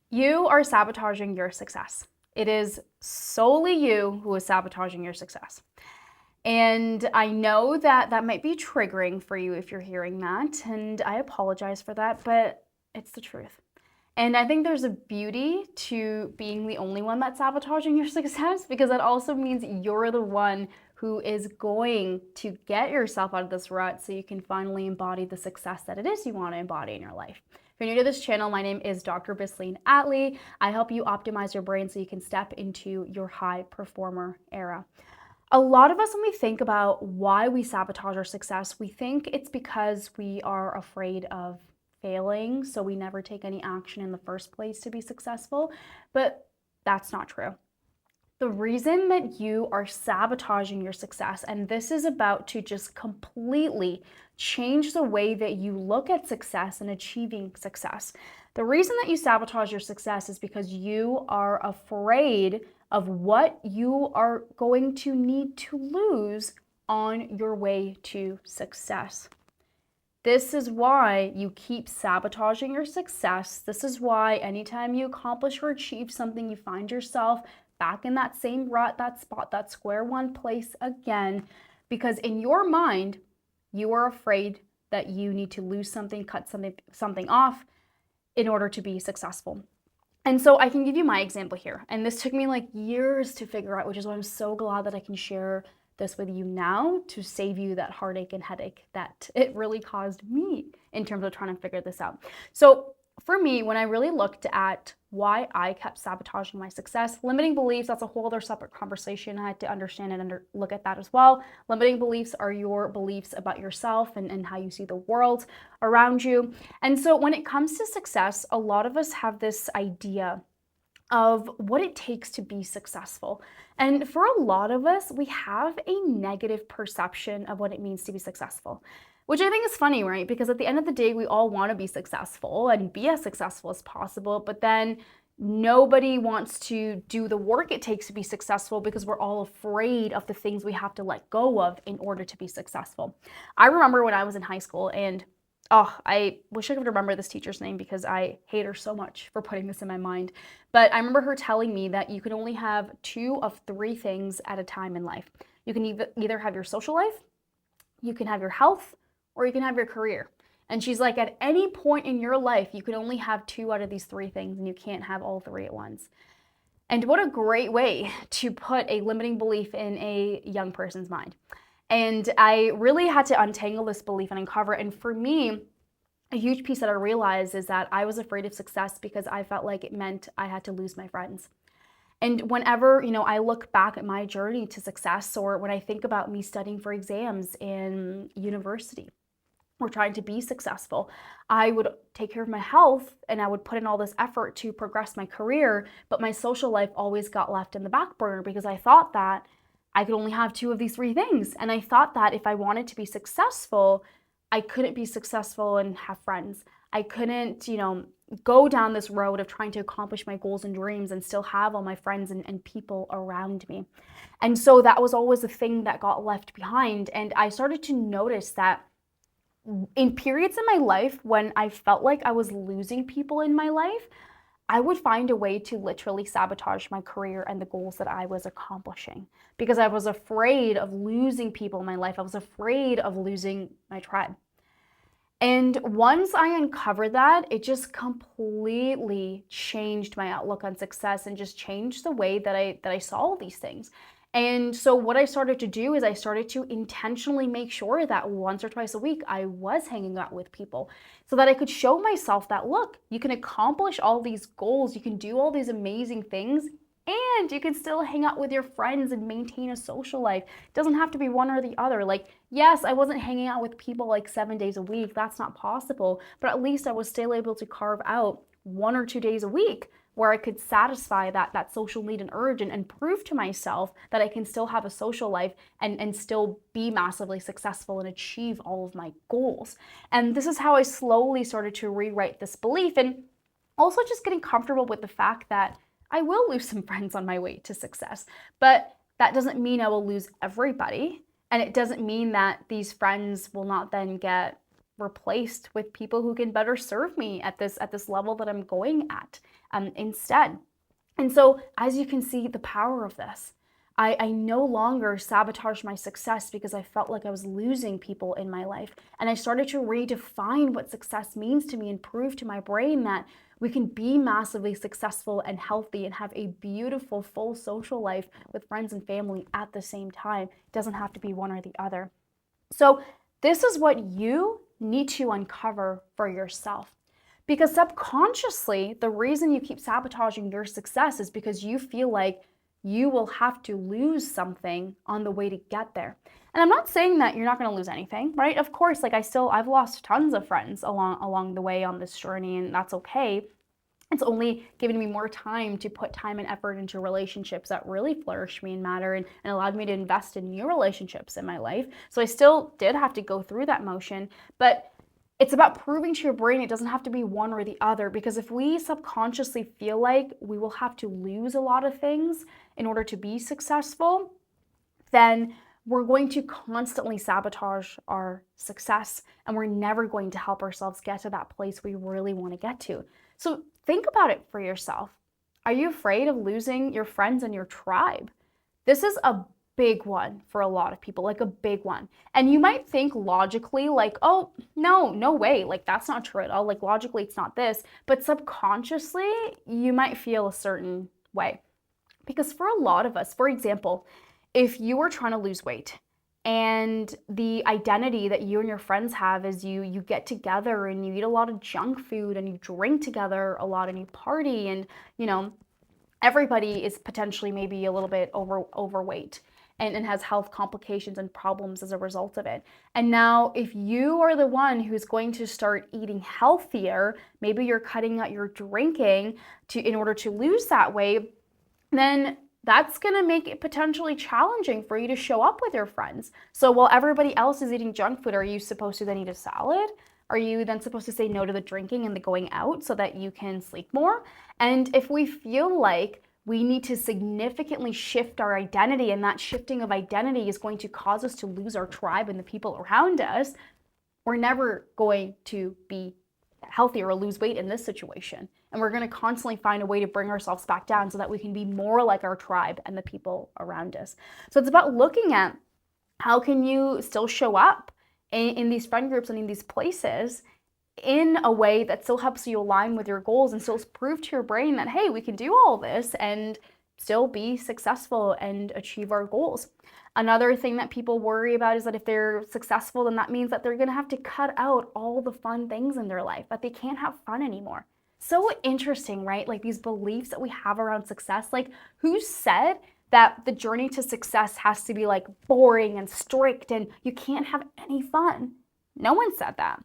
You are sabotaging your success. It is solely you who is sabotaging your success. And I know that that might be triggering for you if you're hearing that, and I apologize for that, but it's the truth. And I think there's a beauty to being the only one that's sabotaging your success because that also means you're the one who is going to get yourself out of this rut so you can finally embody the success that it is you want to embody in your life. If you're new to this channel, my name is Dr. Bisleen Atley. I help you optimize your brain so you can step into your high performer era. A lot of us, when we think about why we sabotage our success, we think it's because we are afraid of failing, so we never take any action in the first place to be successful. But that's not true. The reason that you are sabotaging your success, and this is about to just completely change the way that you look at success and achieving success. The reason that you sabotage your success is because you are afraid of what you are going to need to lose on your way to success. This is why you keep sabotaging your success. This is why anytime you accomplish or achieve something, you find yourself back in that same rut, that spot, that square one place again, because in your mind, you are afraid that you need to lose something, cut something off in order to be successful. And so I can give you my example here. And this took me like years to figure out, which is why I'm so glad that I can share this with you now to save you that heartache and headache that it really caused me in terms of trying to figure this out. So for me, when I really looked at why I kept sabotaging my success, limiting beliefs, that's a whole other separate conversation. I had to understand and look at that as well. Limiting beliefs are your beliefs about yourself and how you see the world around you. And so when it comes to success, a lot of us have this idea of what it takes to be successful. And for a lot of us, we have a negative perception of what it means to be successful, which I think is funny, right? Because at the end of the day, we all want to be successful and be as successful as possible, but then nobody wants to do the work it takes to be successful because we're all afraid of the things we have to let go of in order to be successful. I remember when I was in high school and I wish I could remember this teacher's name because I hate her so much for putting this in my mind. But I remember her telling me that you can only have 2 of 3 things at a time in life. You can either have your social life, you can have your health, or you can have your career. And she's like, at any point in your life, you can only have 2 out of these 3 things, and you can't have all 3 at once. And what a great way to put a limiting belief in a young person's mind. And I really had to untangle this belief and uncover it. And for me, a huge piece that I realized is that I was afraid of success because I felt like it meant I had to lose my friends. And whenever, I look back at my journey to success, or when I think about me studying for exams in university or trying to be successful, I would take care of my health and I would put in all this effort to progress my career, but my social life always got left in the back burner because I thought that I could only have 2 of these 3 things. And I thought that if I wanted to be successful, I couldn't be successful and have friends. I couldn't, go down this road of trying to accomplish my goals and dreams and still have all my friends and people around me. And so that was always the thing that got left behind. And I started to notice that in periods in my life when I felt like I was losing people in my life, I would find a way to literally sabotage my career and the goals that I was accomplishing because I was afraid of losing people in my life. I was afraid of losing my tribe. And once I uncovered that, it just completely changed my outlook on success and just changed the way that I saw all these things. And so what I started to do is I started to intentionally make sure that once or twice a week I was hanging out with people so that I could show myself that, look, you can accomplish all these goals, you can do all these amazing things, and you can still hang out with your friends and maintain a social life. It doesn't have to be one or the other. Like, yes, I wasn't hanging out with people like 7 days a week. That's not possible. But at least I was still able to carve out 1 or 2 days a week where I could satisfy that social need and urge and prove to myself that I can still have a social life and still be massively successful and achieve all of my goals. And this is how I slowly started to rewrite this belief, and also just getting comfortable with the fact that I will lose some friends on my way to success, but that doesn't mean I will lose everybody. And it doesn't mean that these friends will not then get replaced with people who can better serve me at this level that I'm going at. instead. And so, as you can see, the power of this. I no longer sabotage my success because I felt like I was losing people in my life. And I started to redefine what success means to me and prove to my brain that we can be massively successful and healthy and have a beautiful, full social life with friends and family at the same time. It doesn't have to be one or the other. So, this is what you need to uncover for yourself. Because subconsciously, the reason you keep sabotaging your success is because you feel like you will have to lose something on the way to get there. And I'm not saying that you're not going to lose anything, right? Of course, like I've lost tons of friends along the way on this journey, and that's okay. It's only given me more time to put time and effort into relationships that really flourish me and matter, and allowed me to invest in new relationships in my life. So I still did have to go through that motion, but it's about proving to your brain it doesn't have to be one or the other, because if we subconsciously feel like we will have to lose a lot of things in order to be successful, then we're going to constantly sabotage our success, and we're never going to help ourselves get to that place we really want to get to. So think about it for yourself. Are you afraid of losing your friends and your tribe? This is a big one for a lot of people, like a big one. And you might think logically, like, oh, no way, like that's not true at all. Like logically, it's not this. But subconsciously, you might feel a certain way. Because for a lot of us, for example, if you are trying to lose weight and the identity that you and your friends have is you get together and you eat a lot of junk food and you drink together a lot and you party, and everybody is potentially maybe a little bit overweight and has health complications and problems as a result of it. And now if you are the one who's going to start eating healthier, maybe you're cutting out your drinking in order to lose that weight, then that's going to make it potentially challenging for you to show up with your friends. So while everybody else is eating junk food, are you supposed to then eat a salad? Are you then supposed to say no to the drinking and the going out so that you can sleep more? And if we feel like we need to significantly shift our identity, and that shifting of identity is going to cause us to lose our tribe and the people around us, we're never going to be healthy or lose weight in this situation. And we're going to constantly find a way to bring ourselves back down so that we can be more like our tribe and the people around us. So it's about looking at how can you still show up in these friend groups and in these places in a way that still helps you align with your goals and still prove to your brain that, hey, we can do all this and still be successful and achieve our goals. Another thing that people worry about is that if they're successful, then that means that they're going to have to cut out all the fun things in their life, that they can't have fun anymore. So interesting, right? Like these beliefs that we have around success. Like, who said that the journey to success has to be like boring and strict and you can't have any fun? No one said that.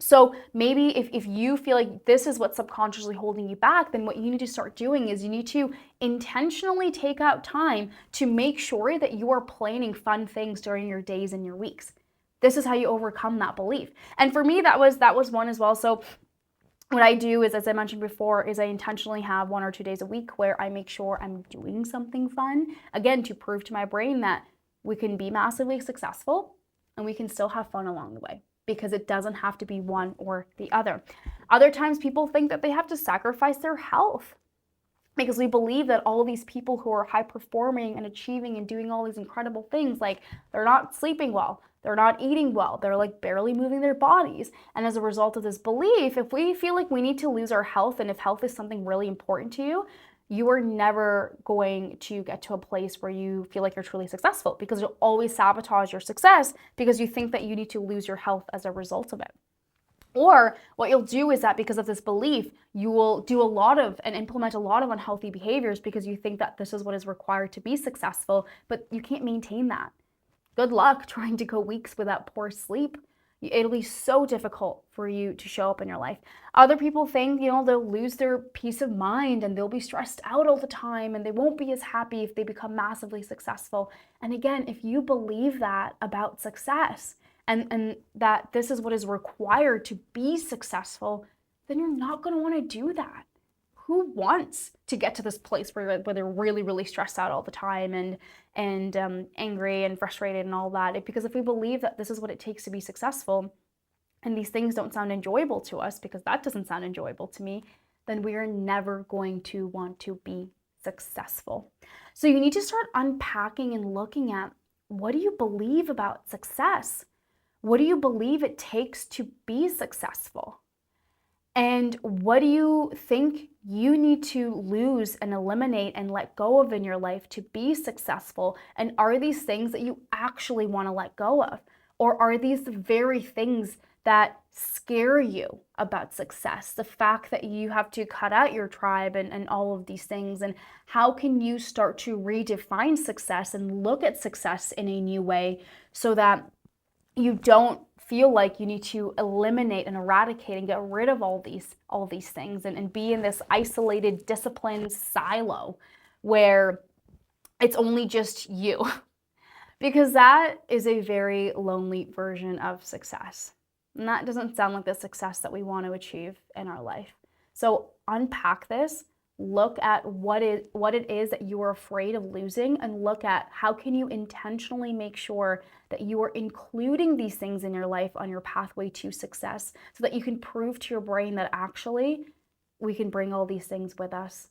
So maybe if you feel like this is what's subconsciously holding you back, then what you need to start doing is you need to intentionally take out time to make sure that you are planning fun things during your days and your weeks. This is how you overcome that belief. And for me, that was one as well. So what I do is, as I mentioned before, is I intentionally have 1 or 2 days a week where I make sure I'm doing something fun, again, to prove to my brain that we can be massively successful and we can still have fun along the way, because it doesn't have to be one or the other. Other times people think that they have to sacrifice their health because we believe that all of these people who are high performing and achieving and doing all these incredible things, like they're not sleeping well, they're not eating well, they're like barely moving their bodies. And as a result of this belief, if we feel like we need to lose our health, and if health is something really important to you, you are never going to get to a place where you feel like you're truly successful, because you'll always sabotage your success because you think that you need to lose your health as a result of it. Or what you'll do is that because of this belief, you will do a lot of and implement a lot of unhealthy behaviors because you think that this is what is required to be successful, but you can't maintain that. Good luck trying to go weeks without poor sleep. It'll be so difficult for you to show up in your life. Other people think, they'll lose their peace of mind and they'll be stressed out all the time and they won't be as happy if they become massively successful. And again, if you believe that about success and that this is what is required to be successful, then you're not going to want to do that. Who wants to get to this place where they're really, really stressed out all the time and angry and frustrated and all that? Because if we believe that this is what it takes to be successful, and these things don't sound enjoyable to us, because that doesn't sound enjoyable to me, then we are never going to want to be successful. So you need to start unpacking and looking at, what do you believe about success? What do you believe it takes to be successful? And what do you think you need to lose and eliminate and let go of in your life to be successful? And are these things that you actually want to let go of? Or are these the very things that scare you about success? The fact that you have to cut out your tribe and all of these things. And how can you start to redefine success and look at success in a new way so that you don't feel like you need to eliminate and eradicate and get rid of all these things and be in this isolated, disciplined silo where it's only just you. Because that is a very lonely version of success. And that doesn't sound like the success that we want to achieve in our life. So unpack this, look at what it is that you are afraid of losing, and look at how can you intentionally make sure that you are including these things in your life on your pathway to success, so that you can prove to your brain that actually we can bring all these things with us.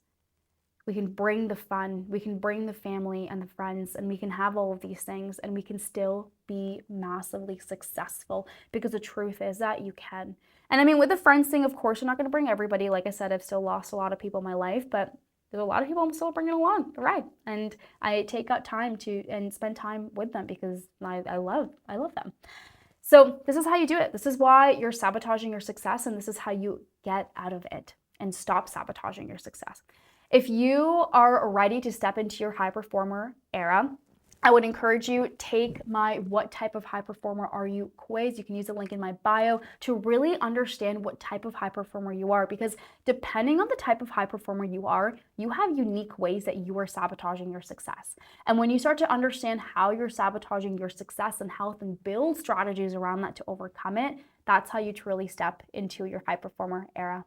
We can bring the fun, we can bring the family and the friends, and we can have all of these things, and we can still be massively successful, because the truth is that you can. And I mean, with the friends thing, of course, you're not going to bring everybody. Like I said, I've still lost a lot of people in my life, but there's a lot of people I'm still bringing along the ride. And I take out time and spend time with them because I love them. So this is how you do it. This is why you're sabotaging your success, and this is how you get out of it and stop sabotaging your success. If you are ready to step into your high performer era, I would encourage you, take my What Type of High Performer Are You quiz. You can use the link in my bio to really understand what type of high performer you are, because depending on the type of high performer you are, you have unique ways that you are sabotaging your success. And when you start to understand how you're sabotaging your success and how to build strategies around that to overcome it, that's how you truly step into your high performer era.